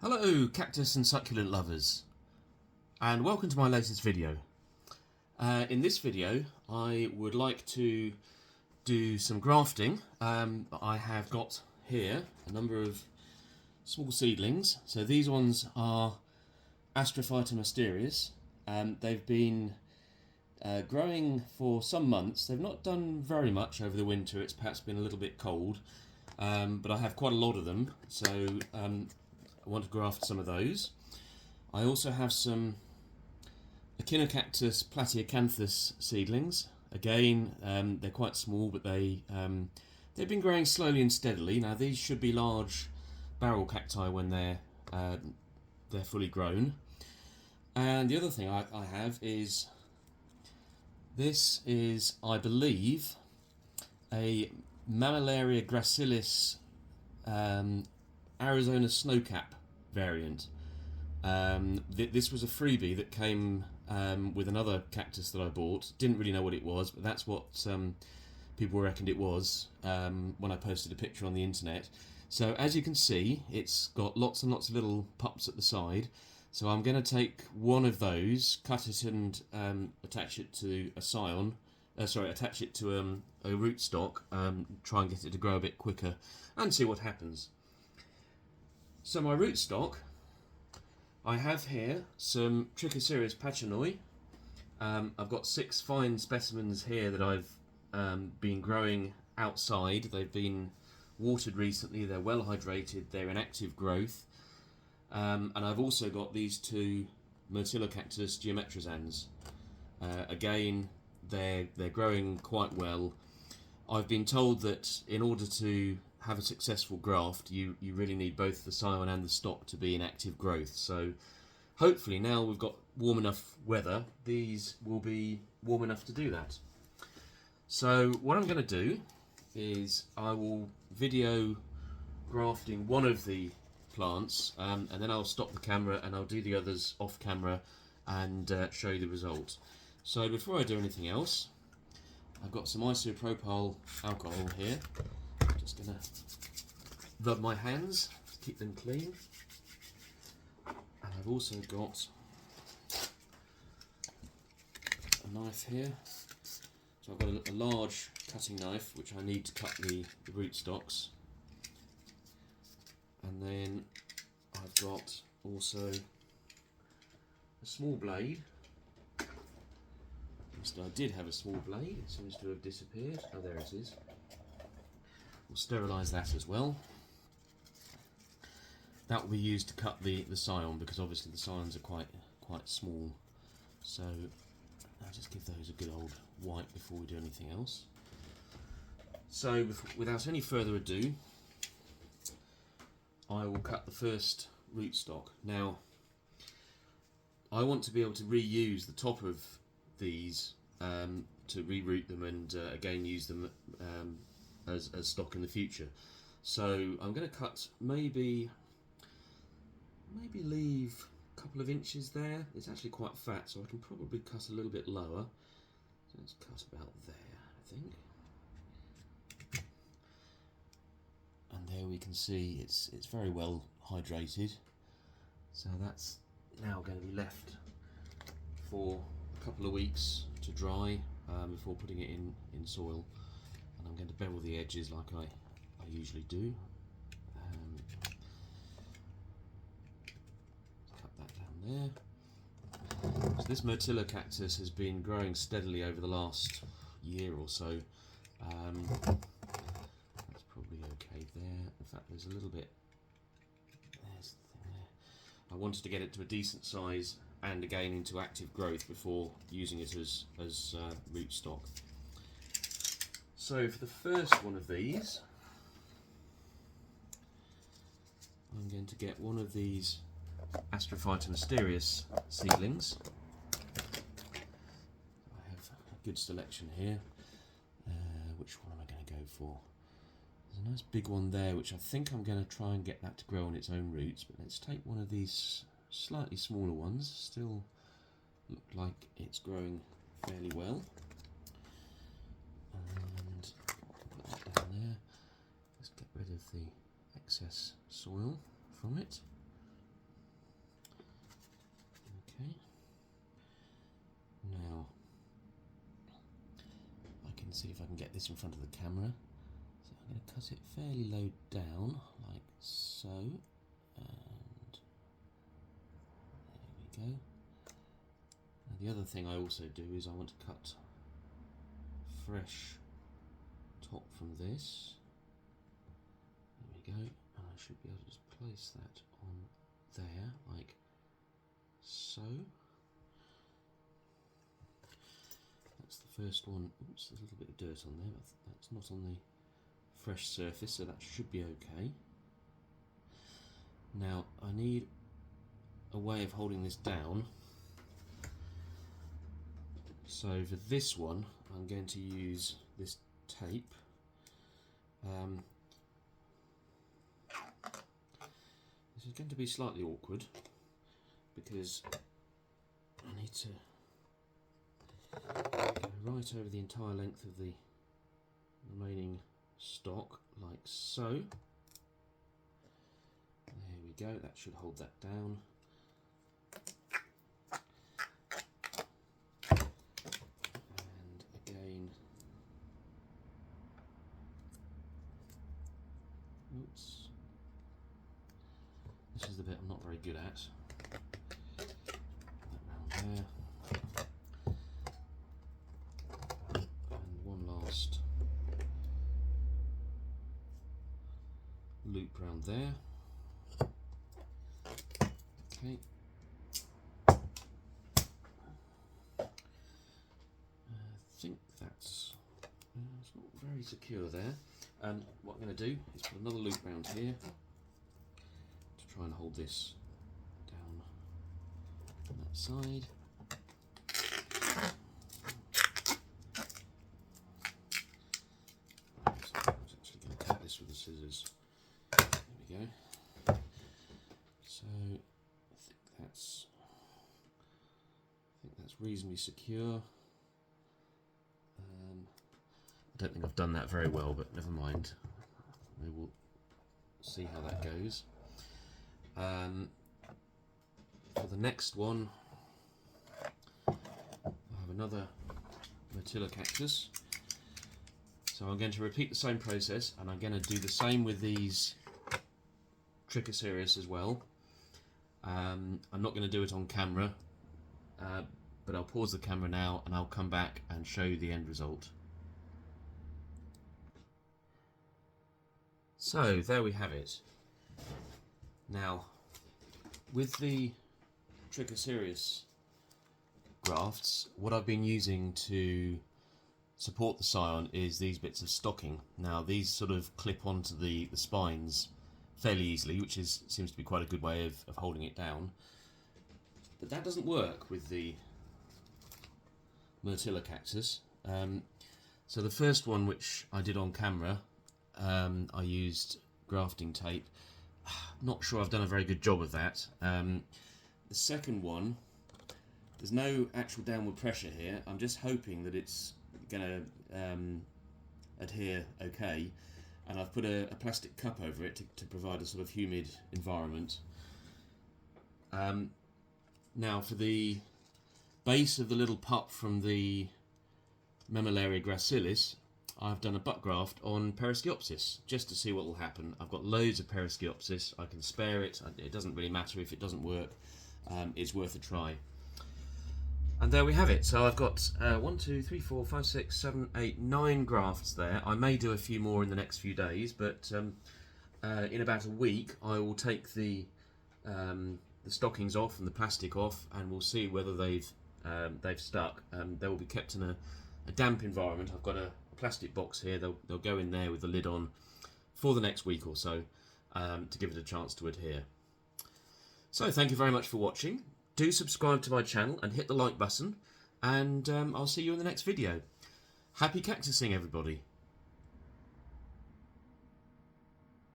Hello cactus and succulent lovers, and welcome to my latest video. In this video I would like to do some grafting. I have got here a number of small seedlings. So these ones are Astrophytum Asterias. They've been growing for some months. They've not done very much over the winter. It's perhaps been a little bit cold, but I have quite a lot of them, so I want to graft some of those. I also have some Echinocactus Platyacanthus seedlings. Again, they're quite small, but they've been growing slowly and steadily. Now these should be large barrel cacti when they're fully grown. And the other thing I have is this is, I believe, a Mammillaria Gracilis Arizona snowcap variant. This was a freebie that came with another cactus that I bought. Didn't really know what it was, but that's what people reckoned it was when I posted a picture on the internet. So as you can see, it's got lots and lots of little pups at the side. So I'm going to take one of those, cut it and attach it to a scion. Attach it to a rootstock. Try and get it to grow a bit quicker and see what happens. So my rootstock, I have here some Trichocereus Pachanoi. I've got 6 fine specimens here that I've been growing outside. They've been watered recently, they're well hydrated, they're in active growth. And I've also got these 2 Myrtillocactus Geometrizans. Again, they're growing quite well. I've been told that in order to have a successful graft, you really need both the scion and the stock to be in active growth. So hopefully now we've got warm enough weather, these will be warm enough to do that. So what I'm going to do is I will video grafting one of the plants, and then I'll stop the camera and I'll do the others off camera and show you the result. So before I do anything else, I've got some isopropyl alcohol here. I'm just going to rub my hands to keep them clean. And I've also got a knife here. So I've got a large cutting knife which I need to cut the rootstocks. And then I've got also a small blade. I did have a small blade, it seems to have disappeared. Oh, there it is. We'll sterilise that as well. That will be used to cut the scion, because obviously the scions are quite small. So I'll just give those a good old wipe before we do anything else. So without any further ado, I will cut the first rootstock. Now, I want to be able to reuse the top of these to reroot them and again use them as stock in the future. So I'm going to cut maybe leave a couple of inches there. It's actually quite fat, so I can probably cut a little bit lower. So let's cut about there, I think. And there we can see it's very well hydrated. So that's now going to be left for a couple of weeks to dry before putting it in soil. And I'm going to bevel the edges like I usually do. Cut that down there. So this Myrtillocactus has been growing steadily over the last year or so. That's probably okay there. In fact, there's a little bit. There's the thing there. I wanted to get it to a decent size and again into active growth before using it as rootstock. So for the first one of these, I'm going to get one of these Astrophytum Asterias seedlings. I have a good selection here. Which one am I going to go for? There's a nice big one there which I think I'm going to try and get that to grow on its own roots, but let's take one of these slightly smaller ones. Still look like it's growing fairly well. And put that down there. Let's get rid of the excess soil from it. Now, I can see if I can get this in front of the camera. So I'm going to cut it fairly low down, like so. And there we go. Now the other thing I also do is I want to cut fresh top from this. There we go. And I should be able to just place that on there, like so. That's the first one. Oops, there's a little bit of dirt on there, but that's not on the fresh surface, so that should be okay. Now I need a way of holding this down. So for this one, I'm going to use this tape. This is going to be slightly awkward because I need to go right over the entire length of the remaining stock, like so. There we go, that should hold that down. And again, oops, this is the bit I'm not very good at. That round there. And one last loop round there. Okay. I think that's it's not very secure there. And what I'm going to do is put another loop round here to try and hold this down on that side. Right, so I was actually going to cut this with the scissors. There we go. So I think that's reasonably secure. I don't think I've done that very well, but never mind. We will see how that goes. For the next one, I have another Myrtillocactus. So I'm going to repeat the same process, and I'm going to do the same with these Trichocereus as well. I'm not going to do it on camera, but I'll pause the camera now and I'll come back and show you the end result. So there we have it. Now, with the Trichocereus grafts, what I've been using to support the scion is these bits of stocking. Now these sort of clip onto the spines fairly easily, which seems to be quite a good way of holding it down. But that doesn't work with the Myrtillocactus. So the first one, which I did on camera, I used grafting tape. Not sure I've done a very good job of that. The second one, there's no actual downward pressure here. I'm just hoping that it's going to adhere okay, and I've put a plastic cup over it to provide a sort of humid environment. Now for the base of the little pup from the Mammillaria Gracilis, I've done a butt graft on Pereskiopsis just to see what will happen. I've got loads of Pereskiopsis. I can spare it. It doesn't really matter if it doesn't work. It's worth a try. And there we have it. So I've got 1, 2, 3, 4, 5, 6, 7, 8, 9 grafts there. I may do a few more in the next few days, but in about a week I will take the stockings off and the plastic off, and we'll see whether they've stuck. They will be kept in a damp environment. I've got a plastic box here. They'll go in there with the lid on for the next week or so to give it a chance to adhere. So thank you very much for watching. Do subscribe to my channel and hit the like button, and I'll see you in the next video. Happy cactusing, everybody.